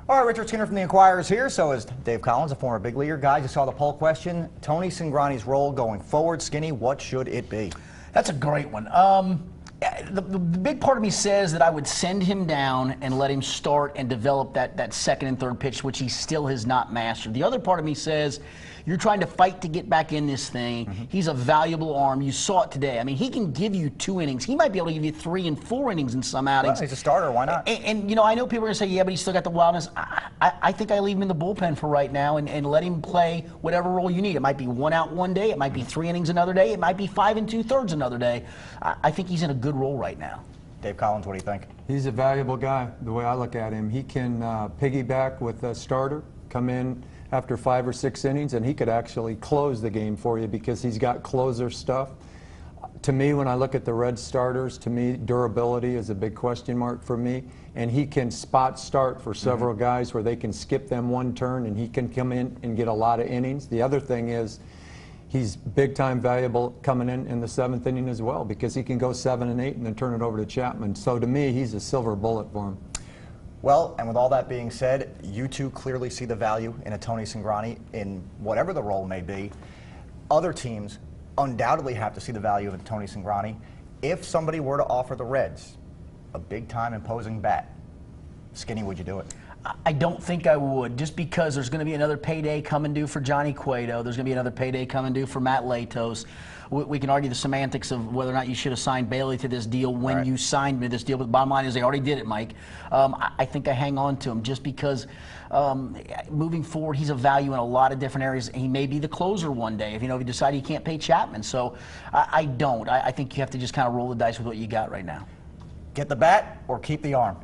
All right, Richard Skinner from the Inquirer is here. So is Dave Collins, a former big leaguer. Guys, you saw the poll question. Tony Cingrani's role going forward. Skinny, what should it be? That's a great one. The big part of me says that I would send him down and let him start and develop that second and third pitch, which he still has not mastered. The other part of me says you're trying to fight to get back in this thing. He's a valuable arm. You saw it today. I mean, he can give you 2 innings. He might be able to give you 3 and 4 innings in some outings. Well, he's a starter. Why not? And you know, I know people are going to say, yeah, but he's still got the wildness. I think I leave him in the bullpen for right now and let him play whatever role you need. It might be 1 out one day. It might be 3 innings another day. It might be 5 2/3 another day. I think he's in a good role right now. Dave Collins, what do you think? He's a valuable guy, the way I look at him. He can piggyback with a starter, come in after 5 or 6 innings, and he could actually close the game for you because he's got closer stuff. To me, when I look at the Red starters, to me, durability is a big question mark for me. And he can spot start for several guys where they can skip them 1 turn, and he can come in and get a lot of innings. The other thing is he's big-time valuable coming in the 7th inning as well because he can go 7 and 8 and then turn it over to Chapman. So to me, he's a silver bullet for him. Well, and with all that being said, you two clearly see the value in a Tony Cingrani in whatever the role may be. Other teams undoubtedly have to see the value of a Tony Cingrani. If somebody were to offer the Reds a big-time imposing bat, Skinny, would you do it? I don't think I would, just because there's going to be another payday coming due for Johnny Cueto. There's going to be another payday coming due for Matt Latos. We can argue the semantics of whether or not you should have signed Bailey to this deal when you signed me to this deal, but the bottom line is they already did it, Mike. I think I hang on to him just because moving forward, he's a value in a lot of different areas. He may be the closer one day if you decide he can't pay Chapman. So I don't. I think you have to just kind of roll the dice with what you got right now. Get the bat or keep the arm?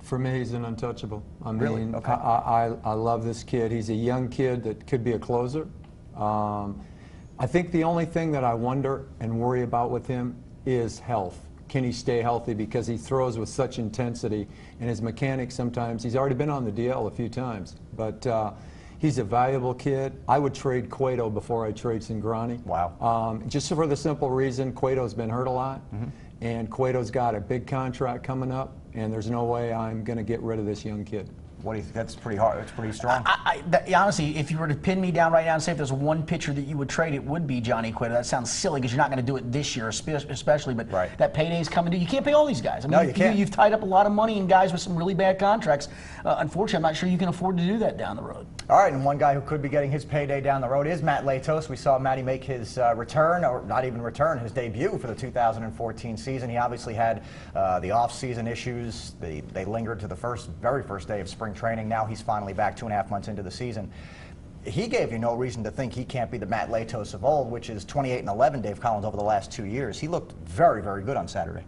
For me, he's an untouchable. I mean, really? Okay. I love this kid. He's a young kid that could be a closer. I think the only thing that I wonder and worry about with him is health. Can he stay healthy? Because he throws with such intensity, and his mechanics sometimes, he's already been on the DL a few times, but he's a valuable kid. I would trade Cueto before I trade Cingrani. Wow. Just for the simple reason, Cueto's been hurt a lot, and Cueto's got a big contract coming up, and there's no way I'm going to get rid of this young kid. What do you think? That's pretty hard. That's pretty strong. Honestly, if you were to pin me down right now and say if there's one pitcher that you would trade, it would be Johnny Cueto. That sounds silly because you're not going to do it this year, especially. But that payday's coming due. You can't pay all these guys. I mean, no, you can't. You've tied up a lot of money in guys with some really bad contracts. Unfortunately, I'm not sure you can afford to do that down the road. All right, and one guy who could be getting his payday down the road is Matt Latos. We saw Matty make his return, or not even return, his debut for the 2014 season. He obviously had the off-season issues. They lingered to the very first day of spring training. Now he's finally back 2.5 months into the season. He gave you no reason to think he can't be the Matt Latos of old, which is 28 and 11, Dave Collins, over the last 2 years. He looked very, very good on Saturday.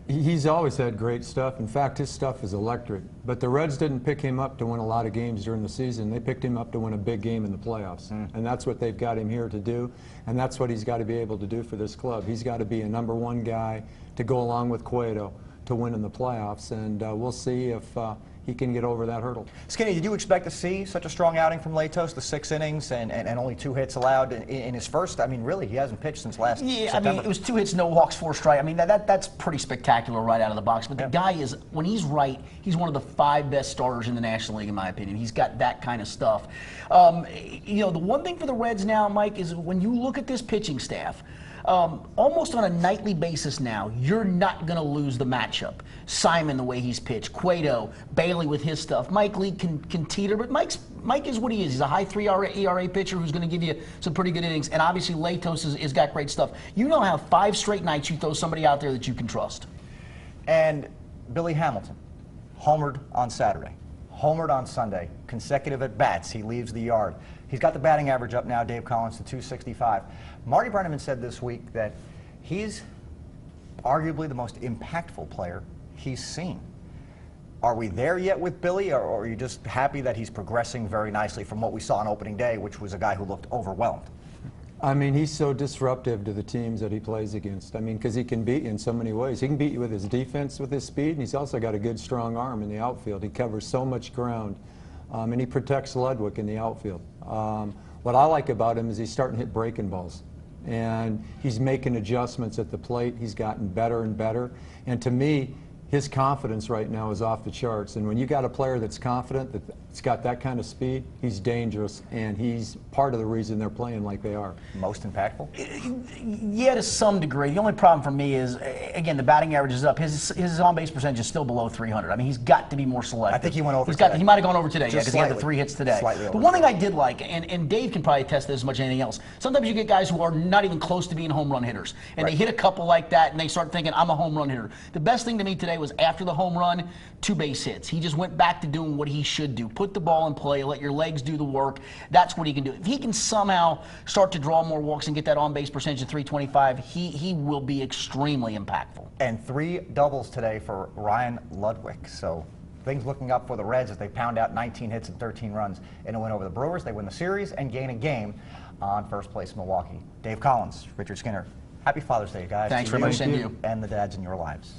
He's always had great stuff. In fact, his stuff is electric. But the Reds didn't pick him up to win a lot of games during the season. They picked him up to win a big game in the playoffs. And that's what they've got him here to do. And that's what he's got to be able to do for this club. He's got to be a #1 guy to go along with Cueto to win in the playoffs. And we'll see if he can get over that hurdle. Skinny, did you expect to see such a strong outing from Latos, the 6 innings and only 2 hits allowed in his first? I mean, really, he hasn't pitched since last September. I mean, it was 2 hits, no walks, 4 strikes. I mean, that's pretty spectacular right out of the box. But the guy is, when he's right, he's one of the 5 best starters in the National League, in my opinion. He's got that kind of stuff. The one thing for the Reds now, Mike, is when you look at this pitching staff, almost on a nightly basis now, you're not going to lose the matchup. Simon, the way he's pitched, Cueto, Bailey with his stuff. Mike Lee can teeter, but Mike is what he is. He's a high 3 ERA pitcher who's going to give you some pretty good innings, and obviously Latos has got great stuff. You now have 5 straight nights you throw somebody out there that you can trust. And Billy Hamilton, homered on Saturday, homered on Sunday, consecutive at-bats. He leaves the yard. He's got the batting average up now, Dave Collins, to 265. Marty Brennaman said this week that he's arguably the most impactful player he's seen. Are we there yet with Billy, or are you just happy that he's progressing very nicely from what we saw on opening day, which was a guy who looked overwhelmed? I mean, he's so disruptive to the teams that he plays against. I mean, because he can beat you in so many ways. He can beat you with his defense, with his speed, and he's also got a good, strong arm in the outfield. He covers so much ground, and he protects Ludwig in the outfield. What I like about him is he's starting to hit breaking balls, and he's making adjustments at the plate. He's gotten better and better. And to me, his confidence right now is off the charts. And when you got a player that's confident, that's got that kind of speed, he's dangerous, and he's part of the reason they're playing like they are. Most impactful? Yeah, to some degree. The only problem for me is, again, the batting average is up. His on-base percentage is still below 300. I mean, he's got to be more selective. I think he went over today. He might have gone over today, Just because he had the slightly. 3 hits today. Slightly The over one thing today. I did like, and Dave can probably attest to this as much as anything else, sometimes you get guys who are not even close to being home run hitters, and Right. they hit a couple like that, and they start thinking, I'm a home run hitter. The best thing to me today was after the home run, 2 base hits. He just went back to doing what he should do. Put the ball in play, let your legs do the work. That's what he can do. If he can somehow start to draw more walks and get that on-base percentage of 325, he will be extremely impactful. And 3 doubles today for Ryan Ludwig. So things looking up for the Reds as they pound out 19 hits and 13 runs in a win over the Brewers. They win the series and gain a game on first place Milwaukee. Dave Collins, Richard Skinner, happy Father's Day, guys. Thanks to very much, you and you. and the dads in your lives.